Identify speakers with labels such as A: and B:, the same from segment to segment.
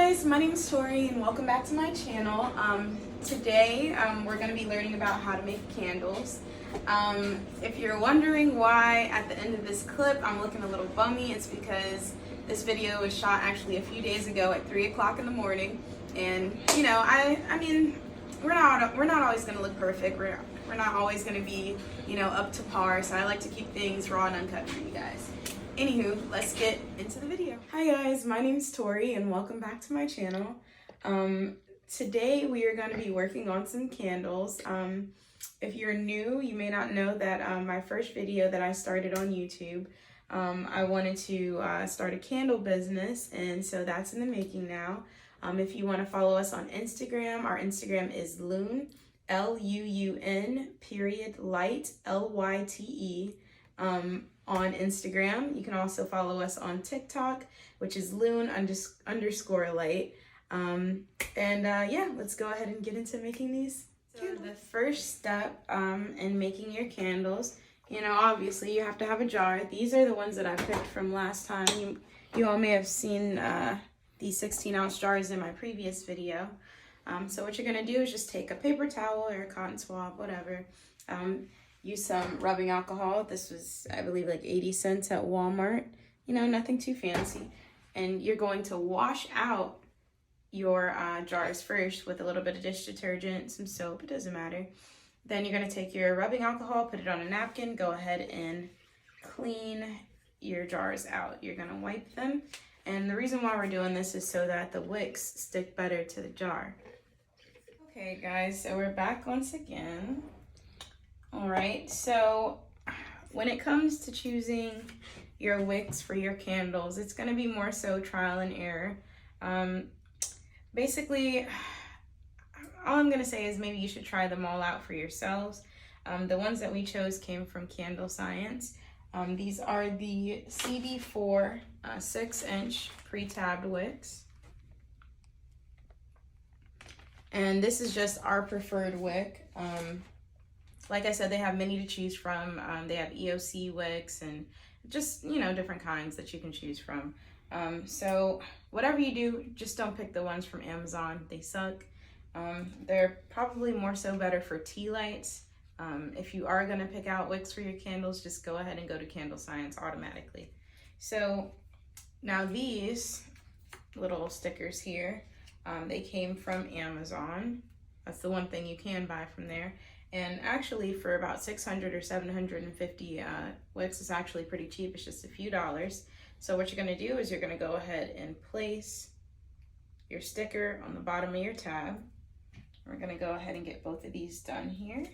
A: guys, my name is Tori and welcome back to my channel. Today we're going to be learning about how to make candles. If you're wondering why at the end of this clip I'm looking a little bummy, it's because this video was shot actually a few days ago at 3 o'clock in the morning, and you know, I mean we're not always going to look perfect. We're not always going to be, you know, up to par, so I like to keep things raw and uncut for you guys. Anywho, let's get into the video. Hi guys, my name is Tori and welcome back to my channel. Today we are going to be working on some candles. If you're new, you may not know that my first video that I started on YouTube, I wanted to start a candle business, and so that's in the making now. If you want to follow us on Instagram, our Instagram is Luun, L-U-U-N, light, L-Y-T-E. On Instagram. You can also follow us on TikTok, which is Luun_light. Yeah, let's go ahead and get into making these. So the first step in making your candles, you know, obviously you have to have a jar. These are the ones that I picked from last time. You all may have seen these 16-ounce jars in my previous video. So what you're gonna do is just take a paper towel or a cotton swab, whatever. Use some rubbing alcohol. This was, I believe, like 80 cents at Walmart. You know, nothing too fancy. And you're going to wash out your jars first with a little bit of dish detergent, some soap, it doesn't matter. Then you're going to take your rubbing alcohol, put it on a napkin, go ahead and clean your jars out. You're going to wipe them. And the reason why we're doing this is so that the wicks stick better to the jar. Okay, guys, so we're back once again. All right, so when it comes to choosing your wicks for your candles, it's going to be more so trial and error. Basically, all I'm going to say is maybe you should try them all out for yourselves. The ones that we chose came from Candle Science. These are the CD4 6-inch pre-tabbed wicks. And this is just our preferred wick. Like I said, they have many to choose from. They have EOC wicks and just, you know, different kinds that you can choose from. So whatever you do, just don't pick the ones from Amazon. They suck. They're probably more so better for tea lights. If you are going to pick out wicks for your candles, just go ahead and go to Candle Science automatically. So now these little stickers here, they came from Amazon. That's the one thing you can buy from there. And actually for about 600 or 750 wicks, it's actually pretty cheap. It's just a few dollars. So what you're going to do is you're going to go ahead and place your sticker on the bottom of your tab. We're going to go ahead and get both of these done here.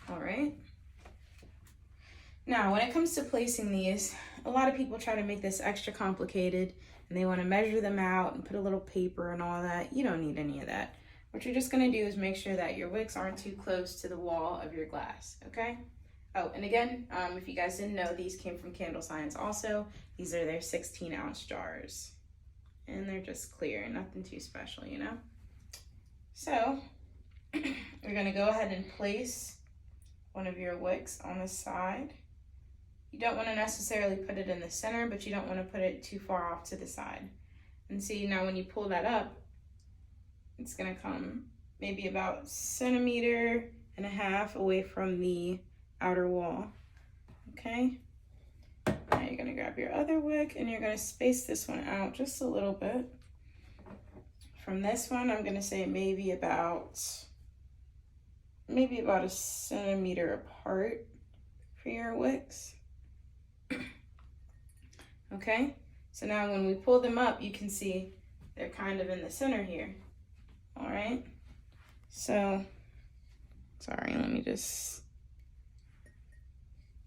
A: All right. Now, when it comes to placing these, a lot of people try to make this extra complicated, and they want to measure them out and put a little paper and all that. You don't need any of that. What you're just going to do is make sure that your wicks aren't too close to the wall of your glass, okay? Oh, and again, if you guys didn't know, these came from Candle Science also. These are their 16-ounce jars. And they're just clear, nothing too special, you know? So, we're going to go ahead and place one of your wicks on the side. You don't want to necessarily put it in the center, but you don't want to put it too far off to the side. And see, now when you pull that up, it's going to come maybe about 1.5 centimeters away from the outer wall. Okay? Now you're going to grab your other wick and you're going to space this one out just a little bit. From this one, I'm going to say maybe about 1 centimeter apart for your wicks. Okay? So now when we pull them up, you can see they're kind of in the center here. All right, so, sorry, let me just,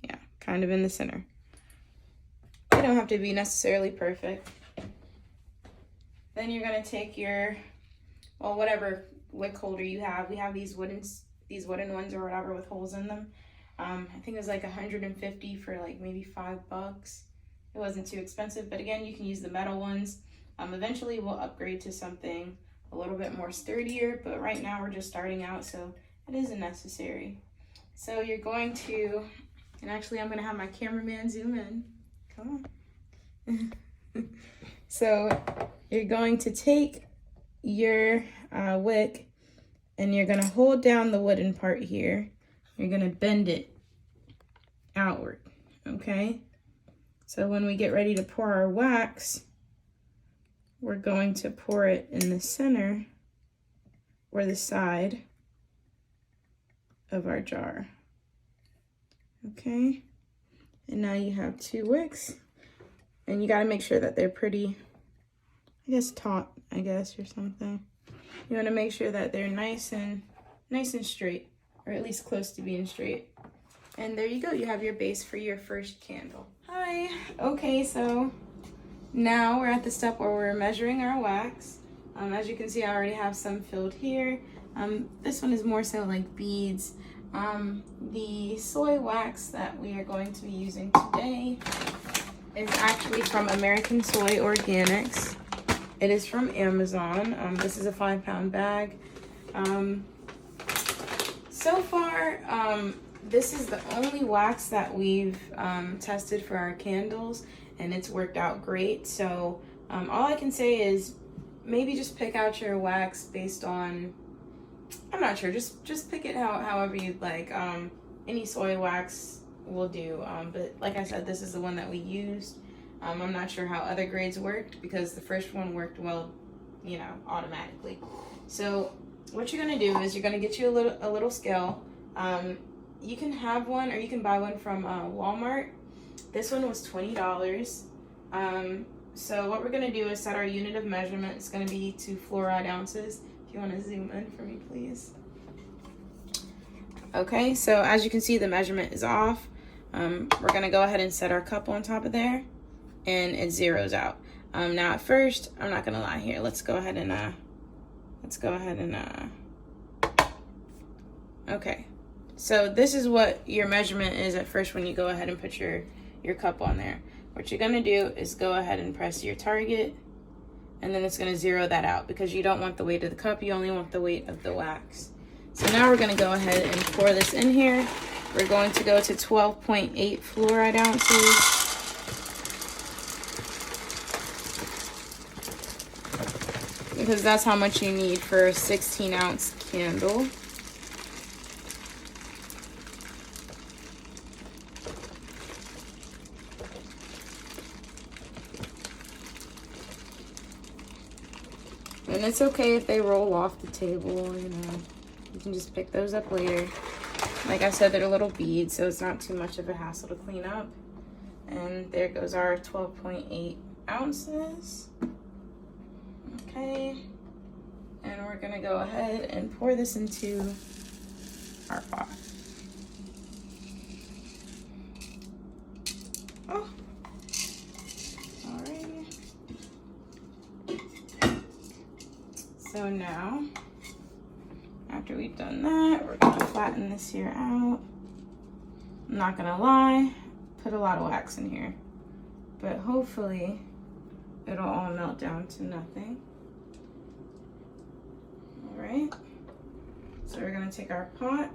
A: yeah, kind of in the center. They don't have to be necessarily perfect. Then you're gonna take your, well, whatever wick holder you have. We have these wooden ones or whatever with holes in them. I think it was like 150 for like maybe $5. It wasn't too expensive, but again, you can use the metal ones. Eventually we'll upgrade to something a little bit more sturdier, but right now we're just starting out, so it isn't necessary. So you're going to, and actually I'm going to have my cameraman zoom in. Come on. So you're going to take your wick and you're going to hold down the wooden part here. You're going to bend it outward, okay? So when we get ready to pour our wax, we're going to pour it in the center or the side of our jar, okay? And now you have 2 wicks, and you got to make sure that they're pretty, I guess, taut, or something. You want to make sure that they're nice and straight, or at least close to being straight. And there you go, you have your base for your first candle. Hi. Okay, so now we're at the step where we're measuring our wax. As you can see, I already have some filled here. This one is more so like beads. The soy wax that we are going to be using today is actually from American Soy Organics. It is from Amazon. This is a 5-pound bag. So far, this is the only wax that we've tested for our candles, and it's worked out great. So all I can say is maybe just pick out your wax based on, I'm not sure, just pick it however you'd like. Any soy wax will do, but like I said, this is the one that we used. I'm not sure how other grades worked because the first one worked well, you know, automatically. So what you're gonna do is you're gonna get you a little scale. You can have one or you can buy one from Walmart. This one was $20. So what we're gonna do is set our unit of measurement. It's gonna be 2 fluoride ounces. If you wanna zoom in for me, please. Okay, so as you can see, the measurement is off. We're gonna go ahead and set our cup on top of there, and it zeroes out. Now at first, I'm not gonna lie here. Let's go ahead and okay. So this is what your measurement is at first when you go ahead and put your cup on there. What you're gonna do is go ahead and press your target, and then it's gonna zero that out because you don't want the weight of the cup, you only want the weight of the wax. So now we're gonna go ahead and pour this in here. We're going to go to 12.8 fluoride ounces. Because that's how much you need for a 16-ounce candle. And it's okay if they roll off the table, you know. You can just pick those up later. Like I said, they're little beads, so it's not too much of a hassle to clean up. And there goes our 12.8 ounces. Okay. And we're gonna go ahead and pour this into our pot. Oh. Alrighty. So now, after we've done that, we're gonna flatten this here out. I'm not gonna lie, put a lot of wax in here, but hopefully it'll all melt down to nothing. All right, so we're gonna take our pot,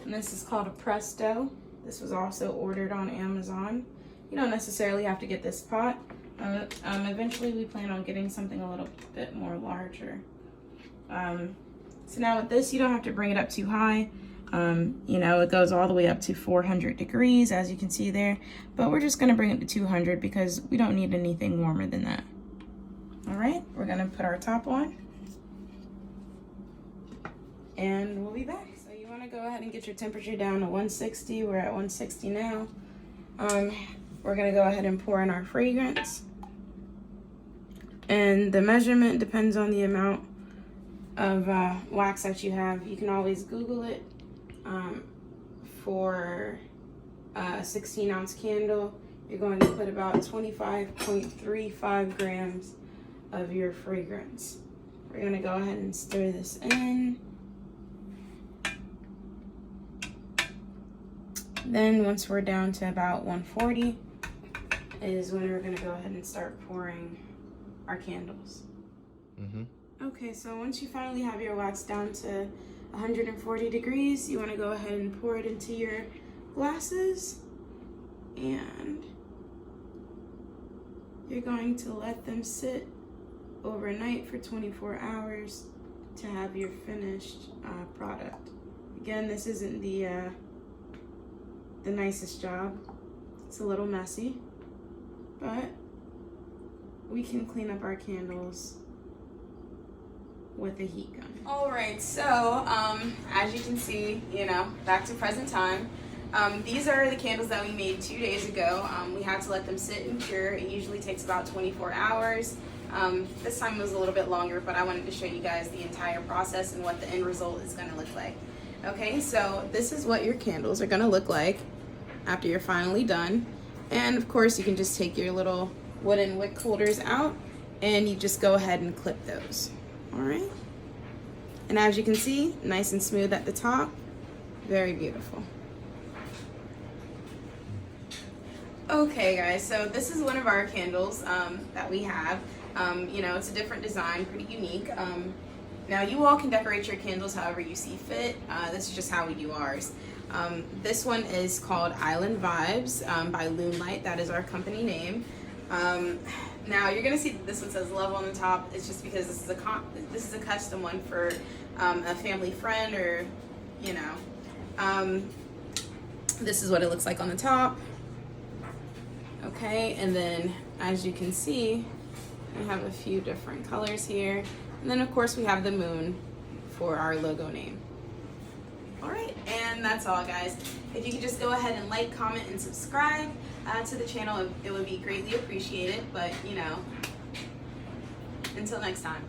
A: and this is called a Presto. This was also ordered on Amazon. You don't necessarily have to get this pot. Eventually we plan on getting something a little bit more larger. So now with this, you don't have to bring it up too high. You know, it goes all the way up to 400 degrees, as you can see there. But we're just gonna bring it to 200 because we don't need anything warmer than that. All right, we're gonna put our top on. And we'll be back. So you wanna go ahead and get your temperature down to 160. We're at 160 now. We're gonna go ahead and pour in our fragrance. And the measurement depends on the amount of wax that you have. You can always Google it. For a 16-ounce candle, you're going to put about 25.35 grams of your fragrance. We're going to go ahead and stir this in. Then once we're down to about 140 is when we're going to go ahead and start pouring our candles. Okay, so once you finally have your wax down to 140 degrees, you want to go ahead and pour it into your glasses. And you're going to let them sit overnight for 24 hours to have your finished product. Again, this isn't the nicest job. It's a little messy, but we can clean up our candles with a heat gun. All right, so as you can see, back to present time. These are the candles that we made 2 days ago. We had to let them sit and cure. It usually takes about 24 hours. This time was a little bit longer, but I wanted to show you guys the entire process and what the end result is gonna look like. Okay, so this is what your candles are gonna look like after you're finally done. And of course, you can just take your little wooden wick holders out and you just go ahead and clip those. All right. And as you can see, nice and smooth at the top. Very beautiful. Okay guys, so this is one of our candles that we have. It's a different design, pretty unique. Now you all can decorate your candles however you see fit. This is just how we do ours. This one is called Island Vibes by Loonlight. That is our company name. Now you're gonna see that this one says love on the top. It's just because this is a custom one for a family friend, or this is what it looks like on the top. Okay, and then as you can see, we have a few different colors here, and then of course we have the moon for our logo name. All right, and that's all guys. If you could just go ahead and like, comment, and subscribe to the channel, it would be greatly appreciated. But until next time.